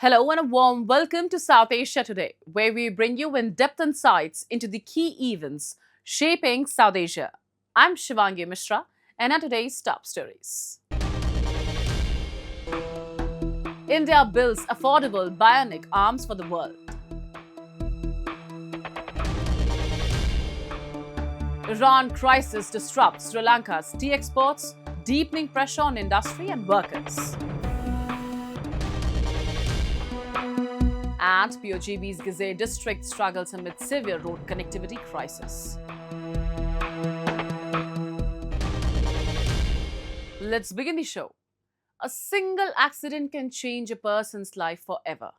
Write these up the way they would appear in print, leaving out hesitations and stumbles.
Hello and a warm welcome to South Asia Today, where we bring you in-depth insights into the key events shaping South Asia. I'm Shivangi Mishra, and are today's top stories. India builds affordable bionic arms for the world. Iran crisis disrupts Sri Lanka's tea exports, deepening pressure on industry and workers. And POGB's Ghizer district struggles amid severe road connectivity crisis. Let's begin the show. A single accident can change a person's life forever.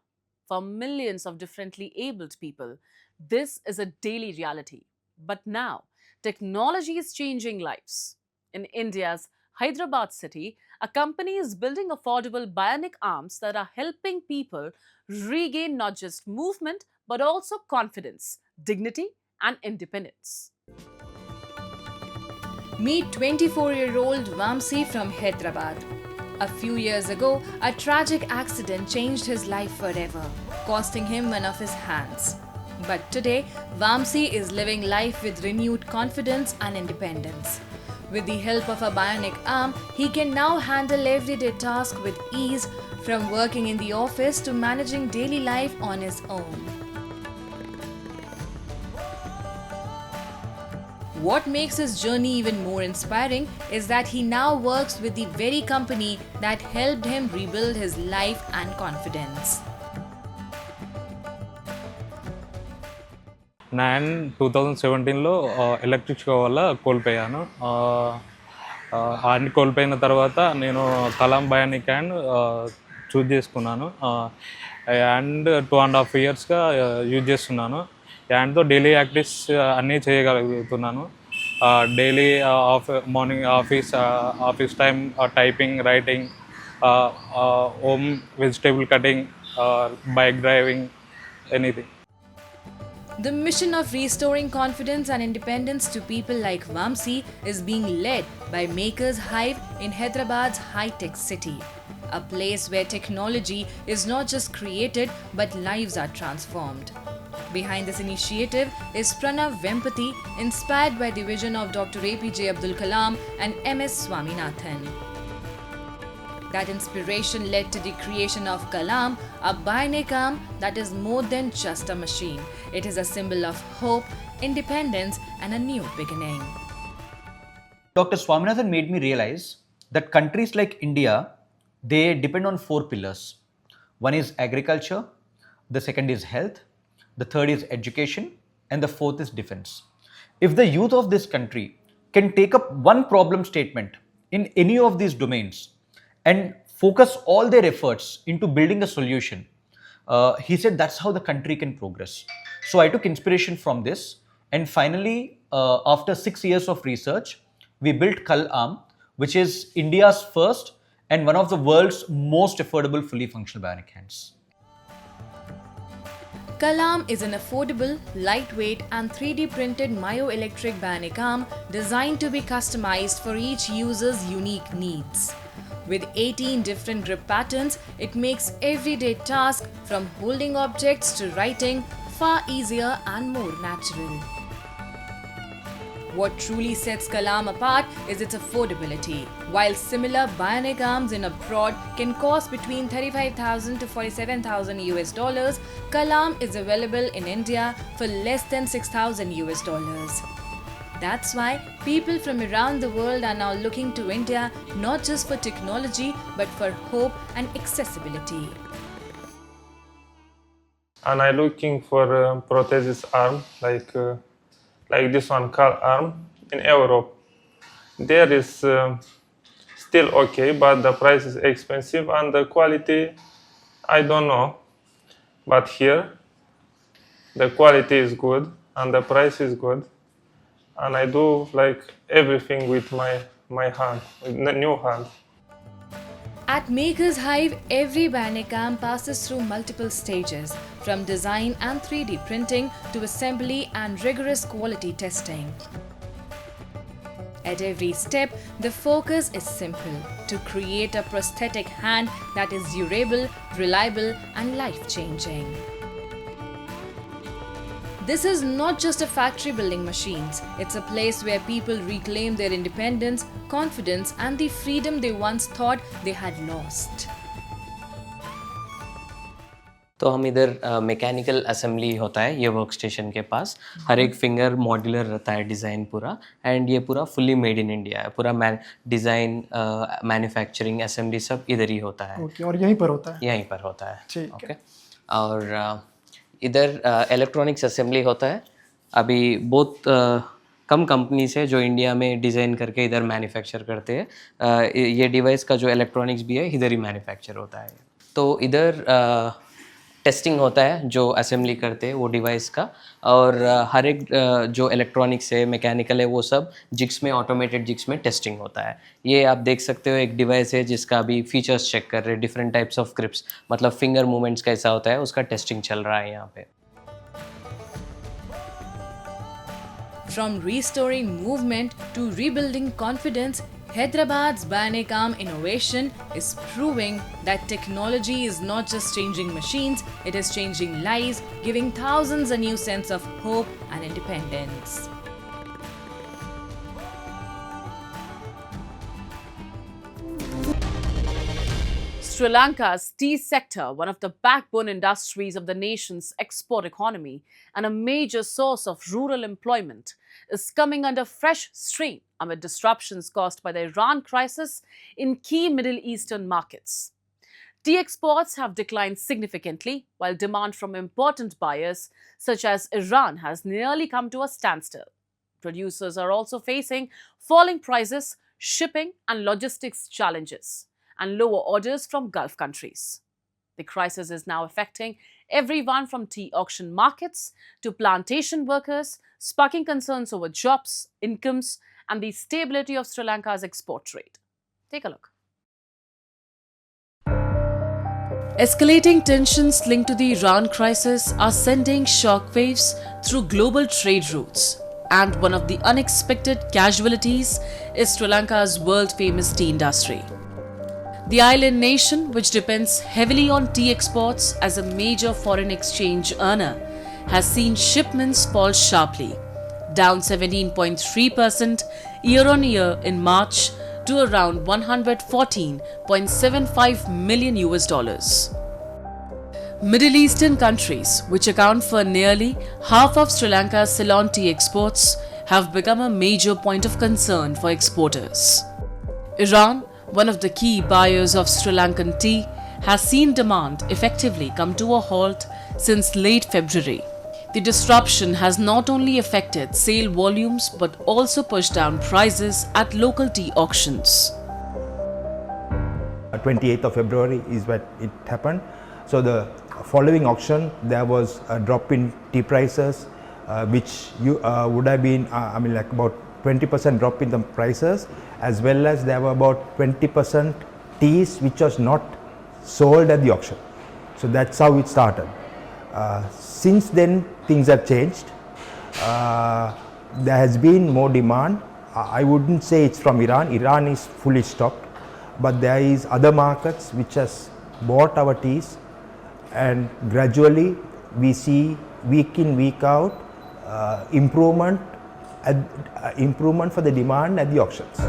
For millions of differently abled people, this is a daily reality. But now, technology is changing lives. In India's Hyderabad city, a company is building affordable bionic arms that are helping people regain not just movement but also confidence, dignity, and independence. Meet 24-year-old Vamsi from Hyderabad. A few years ago, a tragic accident changed his life forever, costing him one of his hands. But today, Vamsi is living life with renewed confidence and independence. With the help of a bionic arm, he can now handle everyday tasks with ease, from working in the office to managing daily life on his own. What makes his journey even more inspiring is that he now works with the very company that helped him rebuild his life and confidence. నేను 2017లో electric show వల్ల కోల్పోయాను. అన్ని కోల్పోయిన తర్వాత నేను Kalam Bionic and choose చేసుకున్నాను. And 2.5 ఇయర్స్గా use చేస్తున్నాను. అండ్తో డైలీ యాక్టివిటీస్ అన్నీ చేయగలుగుతున్నాను. Daily morning office time typing, writing, home vegetable cutting, bike driving, anything. The mission of restoring confidence and independence to people like Vamsi is being led by Makers Hive in Hyderabad's high-tech city, a place where technology is not just created but lives are transformed. Behind this initiative is Pranav Vempati, inspired by the vision of Dr. APJ Abdul Kalam and MS Swaminathan. That inspiration led to the creation of Kalam, a bionic arm that is more than just a machine. It is a symbol of hope, independence, and a new beginning. Dr. Swaminathan made me realize that countries like India, they depend on 4 pillars. One is agriculture, the second is health, the third is education, and the fourth is defense. If the youth of this country can take up one problem statement in any of these domains and focus all their efforts into building a solution, he said that's how the country can progress. So I took inspiration from this, and finally, after 6 years of research, we built Kalam, which is India's first and one of the world's most affordable fully functional bionic hands. Kalam is an affordable, lightweight and 3D printed myoelectric bionic arm designed to be customized for each user's unique needs. With 18 different grip patterns, it makes everyday tasks from holding objects to writing far easier and more natural. What truly sets Kalam apart is its affordability. While similar bionic arms in abroad can cost between $35,000 to $47,000, Kalam is available in India for less than $6,000. That's why people from around the world are now looking to India not just for technology but for hope and accessibility. And I'm looking for prosthesis arm like this one called arm in Europe. There is still okay, but the price is expensive and the quality I don't know. But here the quality is good and the price is good. And I do like everything with my hand, with new hand. At Makers Hive, every bionic arm passes through multiple stages, from design and 3D printing to assembly and rigorous quality testing. At every step, the focus is simple: to create a prosthetic hand that is durable, reliable, and life-changing. This is not just a factory building machines, it's a place where people reclaim their independence, confidence, and the freedom they once thought they had lost. तो हम इधर mechanical assembly होता है ये work station के पास, हर एक finger modular रहता है डिज़ाइन पूरा, एंड ये पूरा फुल्ली मेड इन इंडिया है, पूरा डिज़ाइन मैन्युफैक्चरिंग असेंबली सब इधर ही होता है। ओके, और यहीं पर होता है? यहीं पर होता है। ठीक है। ओके, और इधर इलेक्ट्रॉनिक्स असेंबली होता है। अभी बहुत कम कंपनीज है जो इंडिया में डिज़ाइन करके इधर मैन्युफैक्चर करते हैं। ये डिवाइस का जो इलेक्ट्रॉनिक्स भी है इधर ही मैन्युफैक्चर होता है। तो इधर टेस्टिंग होता है जो असेंबली करते हैं वो डिवाइस का, और हर एक जो इलेक्ट्रॉनिक्स है मैकेनिकल है वो सब जिग्स में, ऑटोमेटेड जिग्स में टेस्टिंग होता है। ये आप देख सकते हो एक डिवाइस है जिसका अभी फीचर्स चेक कर रहे हैं, डिफरेंट टाइप्स ऑफ ग्रिप्स, मतलब फिंगर मूवमेंट्स कैसा होता है उसका टेस्टिंग चल रहा है यहाँ पे। From restoring movement to rebuilding confidence, Hyderabad's Bionic arm innovation is proving that technology is not just changing machines, it is changing lives, giving thousands a new sense of hope and independence. Sri Lanka's tea sector, one of the backbone industries of the nation's export economy and a major source of rural employment, is coming under fresh strain amid disruptions caused by the Iran crisis in key Middle Eastern markets. Tea exports have declined significantly, while demand from important buyers such as Iran has nearly come to a standstill. Producers are also facing falling prices, shipping and logistics challenges, and lower orders from Gulf countries. The crisis is now affecting everyone from tea auction markets to plantation workers, sparking concerns over jobs, incomes, and the stability of Sri Lanka's export trade. Take a look. Escalating tensions linked to the Iran crisis are sending shockwaves through global trade routes, and one of the unexpected casualties is Sri Lanka's world-famous tea industry. The island nation, which depends heavily on tea exports as a major foreign exchange earner, has seen shipments fall sharply, down 17.3% year-on-year in March to around 114.75 million US dollars. Middle Eastern countries, which account for nearly half of Sri Lanka's Ceylon tea exports, have become a major point of concern for exporters. Iran, one of the key buyers of Sri Lankan tea, has seen demand effectively come to a halt since late February. The disruption has not only affected sale volumes but also pushed down prices at local tea auctions. 28th of February is when it happened. So the following auction, there was a drop in tea prices, which would have been, like about 20% drop in the prices, as well as there were about 20% teas which was not sold at the auction. So that's how it started. Since then, things have changed. There has been more demand. I wouldn't say it's from Iran. Iran is fully stocked, but there is other markets which has bought our teas, and gradually we see week in, week out improvement for the demand at the auctions.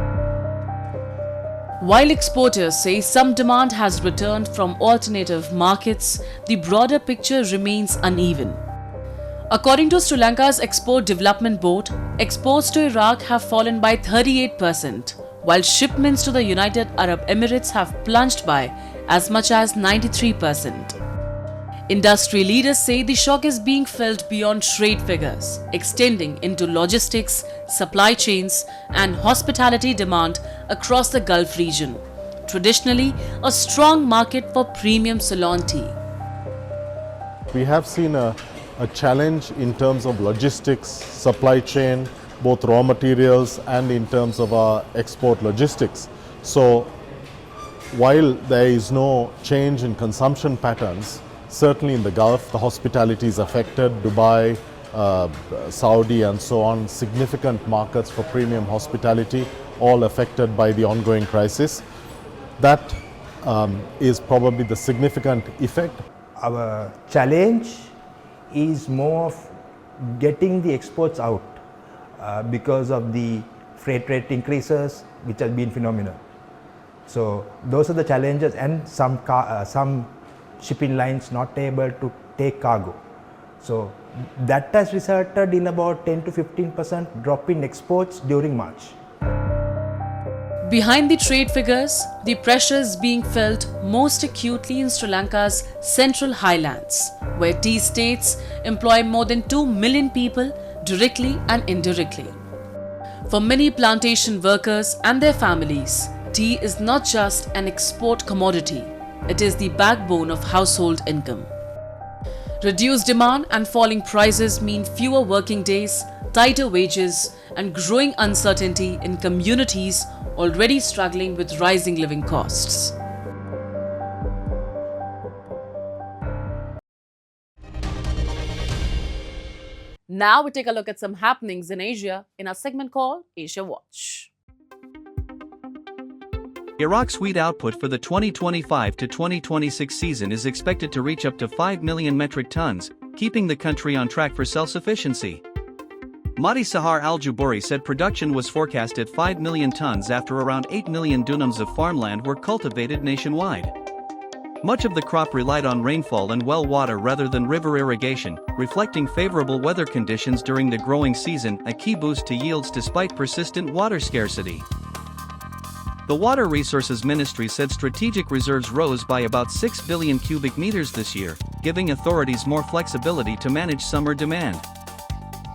While exporters say some demand has returned from alternative markets, the broader picture remains uneven. According to Sri Lanka's Export Development Board, exports to Iraq have fallen by 38%, while shipments to the United Arab Emirates have plunged by as much as 93%. Industry leaders say the shock is being felt beyond trade figures, extending into logistics, supply chains, and hospitality demand across the Gulf region, traditionally a strong market for premium Ceylon tea. We have seen a challenge in terms of logistics, supply chain, both raw materials and in terms of our export logistics. So while there is no change in consumption patterns, certainly in the Gulf, the hospitality is affected, Dubai, Saudi and so on, significant markets for premium hospitality, all affected by the ongoing crisis. That is probably the significant effect. Our challenge is more of getting the exports out because of the freight rate increases, which has been phenomenal. So those are the challenges, and some shipping lines not able to take cargo. So that has resulted in about 10 to 15% drop in exports during March. Behind the trade figures, the pressure is being felt most acutely in Sri Lanka's central highlands, where tea estates employ more than 2 million people directly and indirectly. For many plantation workers and their families, tea is not just an export commodity, it is the backbone of household income. Reduced demand and falling prices mean fewer working days, tighter wages, and growing uncertainty in communities already struggling with rising living costs. Now we take a look at some happenings in Asia in our segment called Asia Watch. Iraq's wheat output for the 2025 to 2026 season is expected to reach up to 5 million metric tons, keeping the country on track for self-sufficiency. Mahdi Sahar al-Jubouri said production was forecast at 5 million tons after around 8 million dunams of farmland were cultivated nationwide. Much of the crop relied on rainfall and well water rather than river irrigation, reflecting favorable weather conditions during the growing season, a key boost to yields despite persistent water scarcity. The Water Resources Ministry said strategic reserves rose by about 6 billion cubic meters this year, giving authorities more flexibility to manage summer demand.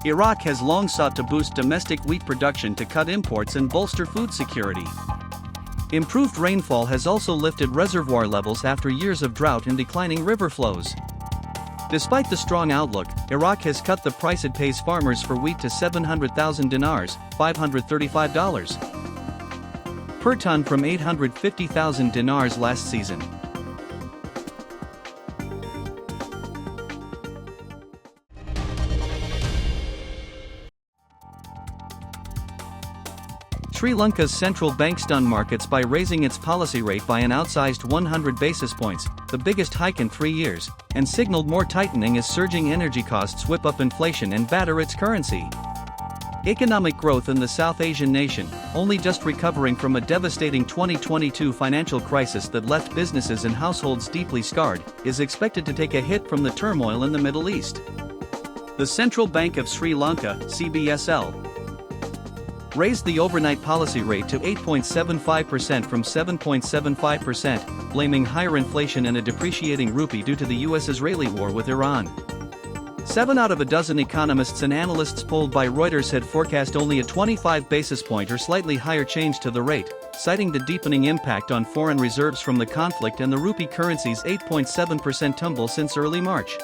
Iraq has long sought to boost domestic wheat production to cut imports and bolster food security. Improved rainfall has also lifted reservoir levels after years of drought and declining river flows. Despite the strong outlook, Iraq has cut the price it pays farmers for wheat to 700,000 dinars, $535 per ton from 850,000 dinars last season. Sri Lanka's central bank stunned markets by raising its policy rate by an outsized 100 basis points, the biggest hike in 3 years, and signaled more tightening as surging energy costs whip up inflation and batter its currency. Economic growth in the South Asian nation, only just recovering from a devastating 2022 financial crisis that left businesses and households deeply scarred, is expected to take a hit from the turmoil in the Middle East. The Central Bank of Sri Lanka, CBSL, raised the overnight policy rate to 8.75% from 7.75%, blaming higher inflation and a depreciating rupee due to the US-Israeli war with Iran. 7 out of a dozen economists and analysts polled by Reuters had forecast only a 25 basis point or slightly higher change to the rate, citing the deepening impact on foreign reserves from the conflict and the rupee currency's 8.7% tumble since early March.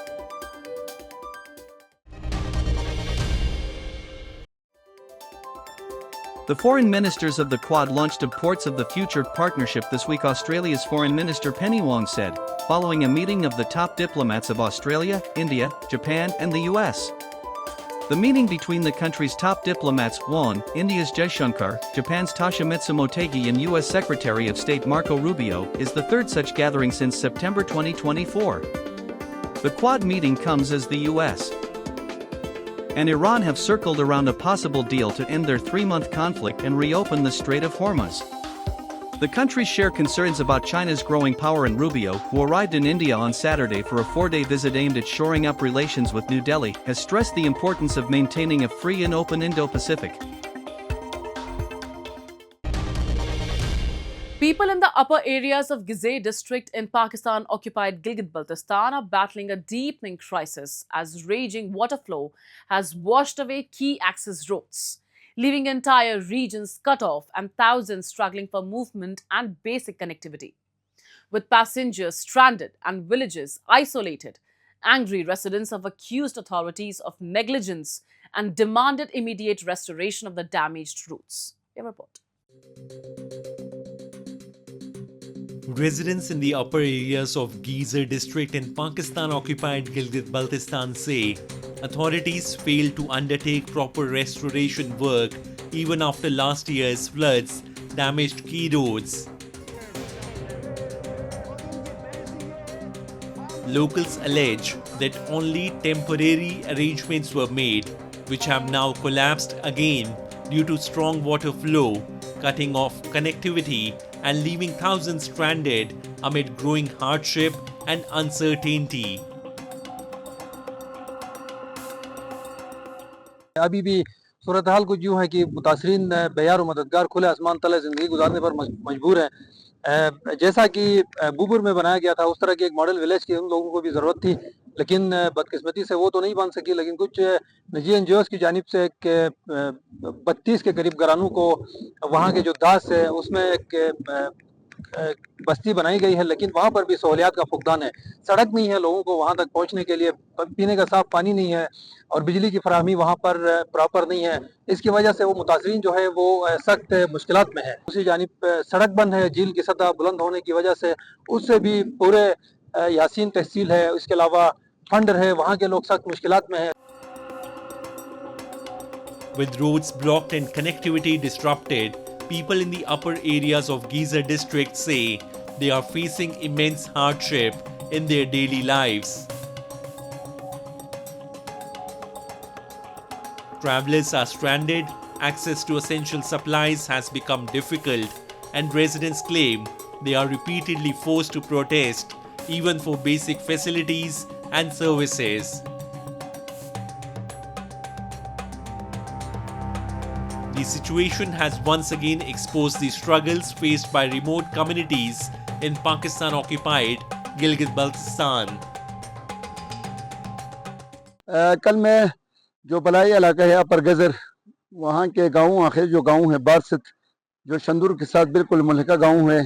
The foreign ministers of the Quad launched a Ports of the Future partnership this week, Australia's Foreign Minister Penny Wong said, following a meeting of the top diplomats of Australia, India, Japan, and the US. The meeting between the country's top diplomats, Wong, India's Jaishankar, Japan's Toshimitsu Motegi, and US Secretary of State Marco Rubio, is the third such gathering since September 2024. The Quad meeting comes as the US and Iran have circled around a possible deal to end their 3-month conflict and reopen the Strait of Hormuz. The countries share concerns about China's growing power, and Rubio, who arrived in India on Saturday for a 4-day visit aimed at shoring up relations with New Delhi, has stressed the importance of maintaining a free and open Indo-Pacific. People in the upper areas of Ghizer district in Pakistan-occupied Gilgit-Baltistan are battling a deepening crisis as raging water flow has washed away key access roads, leaving entire regions cut off and thousands struggling for movement and basic connectivity. With passengers stranded and villages isolated, angry residents have accused authorities of negligence and demanded immediate restoration of the damaged routes. A report. Residents in the upper areas of Ghizer district in Pakistan-occupied Gilgit-Baltistan say authorities failed to undertake proper restoration work even after last year's floods damaged key roads. Locals allege that only temporary arrangements were made, which have now collapsed again due to strong water flow, cutting off connectivity and leaving thousands stranded amid growing hardship and uncertainty. अभी भी सूरत हाल कुछ यूँ है कि मुतासरीन बेयार और मददगार खुले आसमान तले ज़िंदगी गुजारने पर मजबूर हैं। जैसा कि बुबुर में बनाया गया था उस तरह की एक मॉडल विलेज की उन लोगों को भी ज़रूरत थी, लेकिन बदकिस्मती से वो तो नहीं बन सकी। लेकिन कुछ निजी एनजीओज़ की जानिब से एक 32 के करीब घरानों को वहाँ के जो दास है उसमें एक बस्ती बनाई गई है, लेकिन वहाँ पर भी सहूलियात का फुकदान है। सड़क नहीं है लोगों को वहाँ तक पहुँचने के लिए, पीने का साफ पानी नहीं है और बिजली की फराहमी वहाँ पर प्रॉपर नहीं है। इसकी वजह से वो मुतासरीन जो है वो सख्त मुश्किलात में है। दूसरी जानिब सड़क बंद है, झील की सतह बुलंद होने की वजह से उससे भी पूरे यासीन तहसील है, इसके अलावा फंड है, वहाँ के लोग सख्त मुश्किलात में है। With roads blocked and connectivity disrupted, people in the upper areas of Ghizer district say they are facing immense hardship in their daily lives. Travelers are stranded, access to essential supplies has become difficult, and residents claim they are repeatedly forced to protest even for basic facilities and services. The situation has once again exposed the struggles faced by remote communities in Pakistan-occupied Gilgit-Baltistan. कल मैं जो बलाई इलाका है अपर गजर, वहाँ के गाँव आखिर जो गाँव है बारसत, जो शंदूर के साथ बिल्कुल मुल्हिका गाँव है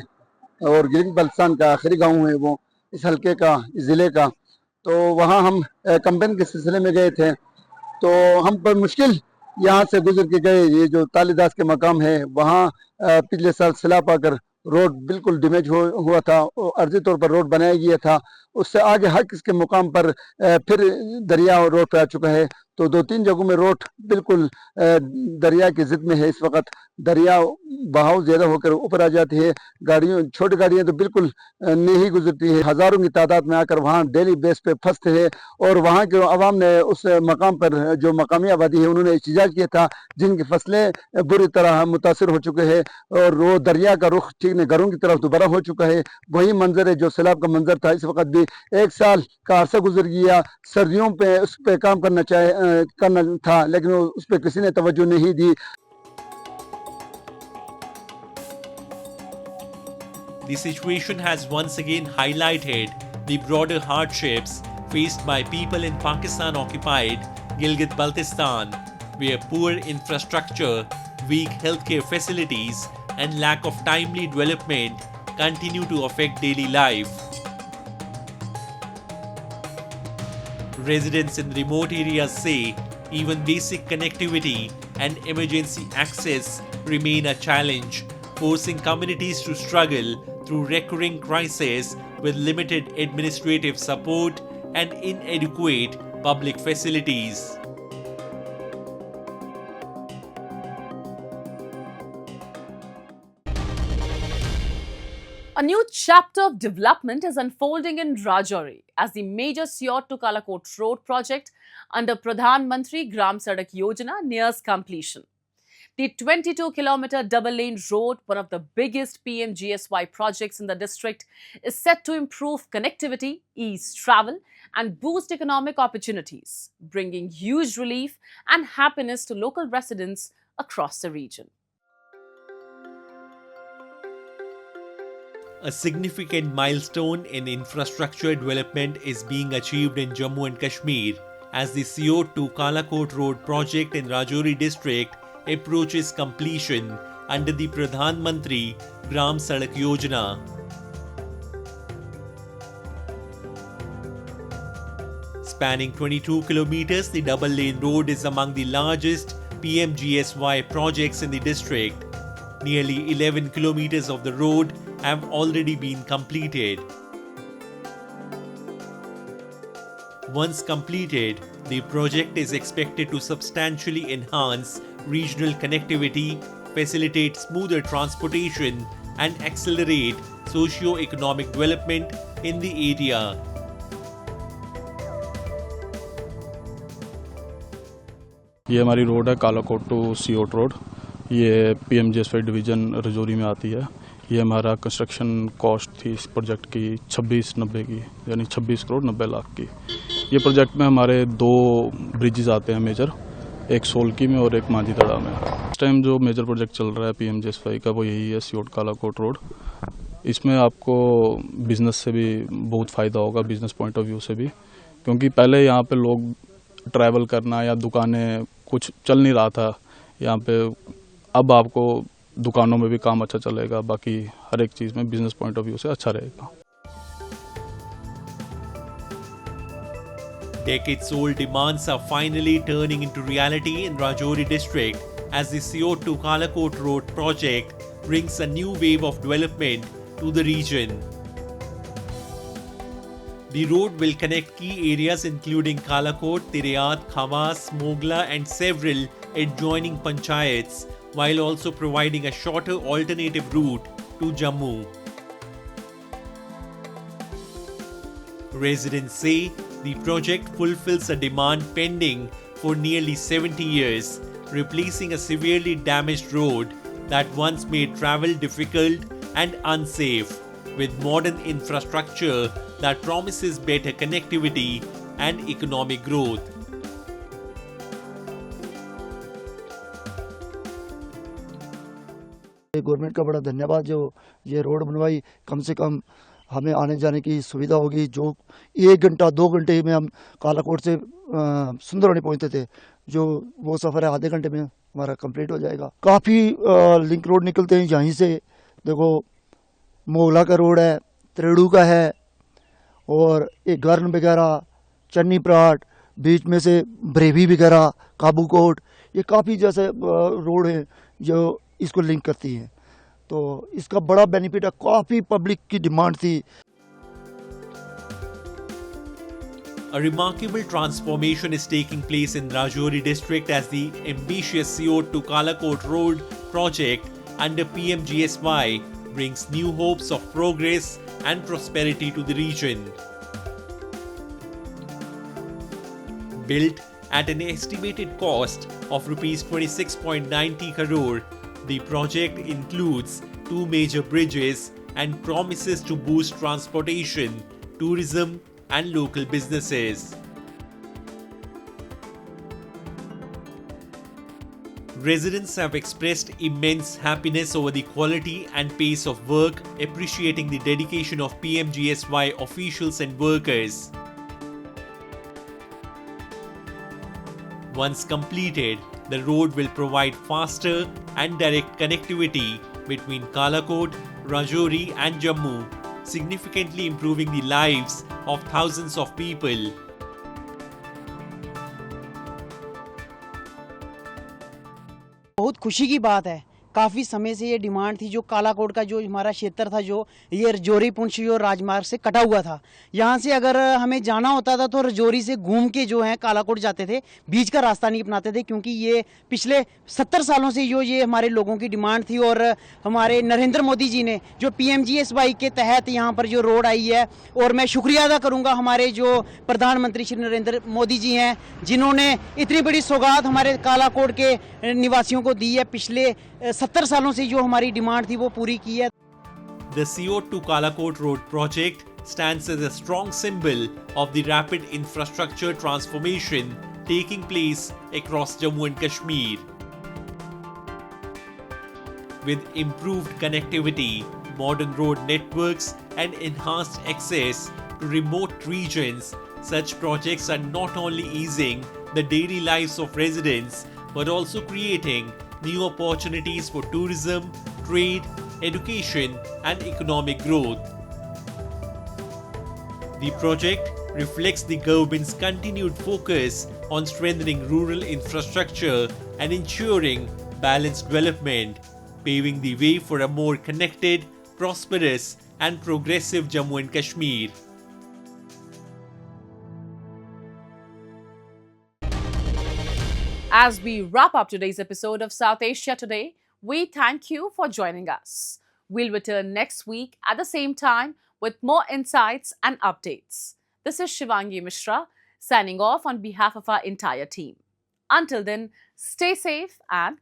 और गिलगित-बल्तिस्तान का आखिरी गाँव है वो इस हल्के का, इस ज़िले का। तो वहाँ हम कैंपेन के सिलसिले में गए थे, तो हम पर मुश्किल यहाँ से गुजर के गए। ये जो तालीदास के मकाम है वहाँ पिछले साल सैलाब आकर रोड बिल्कुल डैमेज हुआ था, अर्जी तौर पर रोड बनाया गया था। उससे आगे हर किसके मुकाम पर फिर दरिया और रोड पे आ चुका है। तो 2-3 जगहों में रोड बिल्कुल दरिया की जिद में है। इस वक्त दरिया बहाव ज़्यादा होकर ऊपर आ जाती है, गाड़ियों छोटी गाड़ियाँ तो बिल्कुल नहीं गुजरती है। हज़ारों की तादाद में आकर वहाँ डेली बेस पे फंसते हैं और वहाँ के अवाम ने उस मकाम पर जो मकामी आबादी है उन्होंने एहतजाज किया था, जिनकी फसलें बुरी तरह मुतासर हो चुके हैं और वो दरिया का रुख ठीक नहीं घरों की तरफ दोबारा हो चुका है। वही मंजर है जो सैलाब का मंजर था। इस वक्त भी 1 साल का अरसा गुजर गया, सर्दियों पे उस पर काम करना था, लेकिन उस पर किसी ने तवज्जो नहीं दी। The situation has once again highlighted the broader hardships faced by people in Pakistan-occupied Gilgit-Baltistan, where poor infrastructure, weak healthcare facilities, and lack of timely development continue to affect daily life. Residents in remote areas say even basic connectivity and emergency access remain a challenge, forcing communities to struggle through recurring crises with limited administrative support and inadequate public facilities. A new chapter of development is unfolding in Rajouri as the major Syot to Kalakot Road project under Pradhan Mantri Gram Sadak Yojana nears completion. The 22-kilometer double-lane road, one of the biggest PMGSY projects in the district, is set to improve connectivity, ease travel, and boost economic opportunities, bringing huge relief and happiness to local residents across the region. A significant milestone in infrastructure development is being achieved in Jammu and Kashmir as the Syot to Kalakot Road project in Rajouri district approaches completion under the Pradhan Mantri Gram Sadak Yojana. Spanning 22 kilometers, the double-lane road is among the largest PMGSY projects in the district. Nearly 11 kilometers of the road have already been completed. Once completed, the project is expected to substantially enhance regional connectivity, facilitate smoother transportation, and accelerate socio-economic development in the area. ये हमारी road है Kalakot to Seot road. ये PMGSY division Rajouri में आती है। ये हमारा construction cost थी इस प्रोजेक्ट की 2690 की, यानी 26 करोड़ 90 लाख की। ये प्रोजेक्ट में हमारे 2 ब्रिजेस आते हैं मेजर, एक सोलकी में और एक मांझीदड़ा में। इस टाइम जो मेजर प्रोजेक्ट चल रहा है पीएमजीएसवाई का वो यही है, सीओट कालाकोट रोड। इसमें आपको बिज़नेस से भी बहुत फ़ायदा होगा, बिज़नेस पॉइंट ऑफ व्यू से भी, क्योंकि पहले यहाँ पे लोग ट्रैवल करना या दुकानें कुछ चल नहीं रहा था यहाँ पे। अब आपको दुकानों में भी काम अच्छा चलेगा, बाकी हर एक चीज़ में बिजनेस पॉइंट ऑफ व्यू से अच्छा रहेगा। Decades-old demands are finally turning into reality in Rajouri district as the Siot to Kalakot Road project brings a new wave of development to the region. The road will connect key areas including Kalakot, Tiriyat, Khawas, Mogla and several adjoining panchayats, while also providing a shorter alternative route to Jammu. Residents say the project fulfills a demand pending for nearly 70 years, replacing a severely damaged road that once made travel difficult and unsafe, with modern infrastructure that promises better connectivity and economic growth. Government का बड़ा धन्यवाद जो ये road बनवाई, कम से कम हमें आने जाने की सुविधा होगी। जो 1 घंटा 2 घंटे में हम कालाकोट से सुंदरवानी पहुंचते थे, जो वो सफ़र है आधे घंटे में हमारा कंप्लीट हो जाएगा। काफ़ी लिंक रोड निकलते हैं यहीं से, देखो मोगला का रोड है, त्रेड़ू का है और एक गर्न वगैरह, चन्नी प्राट, बीच में से ब्रेवी वगैरह, काबू कोट, ये काफ़ी जैसे रोड हैं जो इसको लिंक करती हैं। तो इसका बड़ा बेनिफिट है, काफ़ी पब्लिक की डिमांड थी। A remarkable transformation is taking place in Rajouri district as the ambitious Siot to Kalakot Road project under PMGSY brings new hopes of progress and prosperity to the region. Built at an estimated cost of Rs 26.90 crore, the project includes 2 major bridges and promises to boost transportation, tourism, and local businesses. Residents have expressed immense happiness over the quality and pace of work, appreciating the dedication of PMGSY officials and workers. Once completed, the road will provide faster and direct connectivity between Kalakot, Rajouri and Jammu, significantly improving the lives of thousands of people. बहुत खुशी की बात है, काफ़ी समय से ये demand थी। जो कालाकोट का जो हमारा क्षेत्र था, जो ये रजौरी पुंछ जो राजमार्ग से कटा हुआ था, यहाँ से अगर हमें जाना होता था तो रजौरी से घूम के जो है कालाकोट जाते थे, बीच का रास्ता नहीं अपनाते थे, क्योंकि ये पिछले 70 सालों से जो ये हमारे लोगों की डिमांड थी। और हमारे नरेंद्र मोदी जी ने जो PMGSY के तहत यहाँ पर जो रोड आई है, और मैं शुक्रिया अदा करूँगा हमारे जो प्रधानमंत्री श्री नरेंद्र मोदी जी हैं, जिन्होंने इतनी बड़ी सौगात हमारे कालाकोट के निवासियों को दी है। पिछले 70 सालों से जो हमारी डिमांड थी वो पूरी की है। The Siot to Kalakot Road project stands as a strong symbol of the rapid infrastructure transformation taking place across Jammu and Kashmir. With improved connectivity, modern road networks, and enhanced access to remote regions, such projects are not only easing the daily lives of residents but also creating new opportunities for tourism, trade, education, and economic growth. The project reflects the government's continued focus on strengthening rural infrastructure and ensuring balanced development, paving the way for a more connected, prosperous and progressive Jammu and Kashmir. As we wrap up today's episode of South Asia Today, we thank you for joining us. We'll return next week at the same time with more insights and updates. This is Shivangi Mishra signing off on behalf of our entire team. Until then, stay safe and